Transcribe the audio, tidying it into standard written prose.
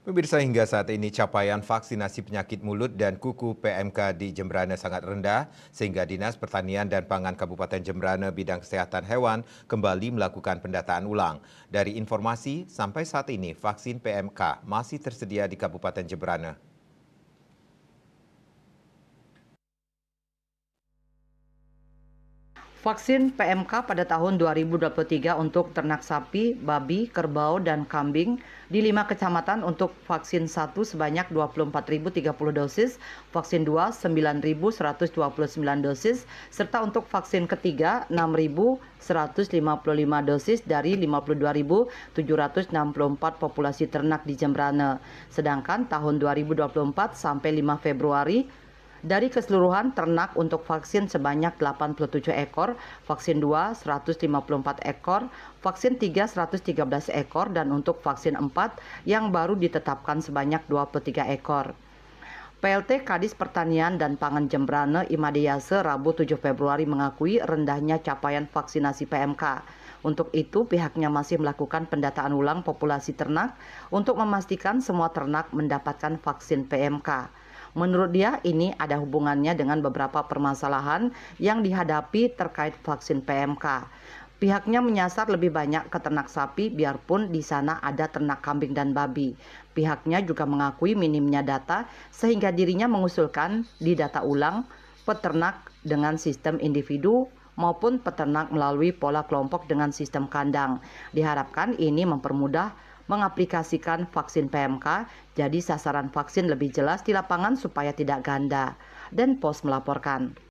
Pemirsa, hingga saat ini capaian vaksinasi penyakit mulut dan kuku PMK di Jemberana sangat rendah, sehingga Dinas Pertanian dan Pangan Kabupaten Jemberana bidang kesehatan hewan kembali melakukan pendataan ulang. Dari informasi, sampai saat ini vaksin PMK masih tersedia di Kabupaten Jemberana. Vaksin PMK pada tahun 2023 untuk ternak sapi, babi, kerbau, dan kambing di 5 kecamatan untuk vaksin 1 sebanyak 24.030 dosis, vaksin 2 9.129 dosis, serta untuk vaksin ketiga 6.155 dosis dari 52.764 populasi ternak di Jemberana. Sedangkan tahun 2024 sampai 5 Februari, dari keseluruhan ternak untuk vaksin sebanyak 87 ekor, vaksin 2 154 ekor, vaksin 3 113 ekor, dan untuk vaksin 4 yang baru ditetapkan sebanyak 23 ekor. PLT Kadis Pertanian dan Pangan Jemberana Imadiyase Rabu 7 Februari mengakui rendahnya capaian vaksinasi PMK. Untuk itu, pihaknya masih melakukan pendataan ulang populasi ternak untuk memastikan semua ternak mendapatkan vaksin PMK. Menurut dia, ini ada hubungannya dengan beberapa permasalahan yang dihadapi terkait vaksin PMK. Pihaknya menyasar lebih banyak ke ternak sapi biarpun di sana ada ternak kambing dan babi. Pihaknya juga mengakui minimnya data sehingga dirinya mengusulkan didata ulang peternak dengan sistem individu maupun peternak melalui pola kelompok dengan sistem kandang. Diharapkan ini mempermudah mengaplikasikan vaksin PMK, jadi sasaran vaksin lebih jelas di lapangan supaya tidak ganda. Dan Pos melaporkan.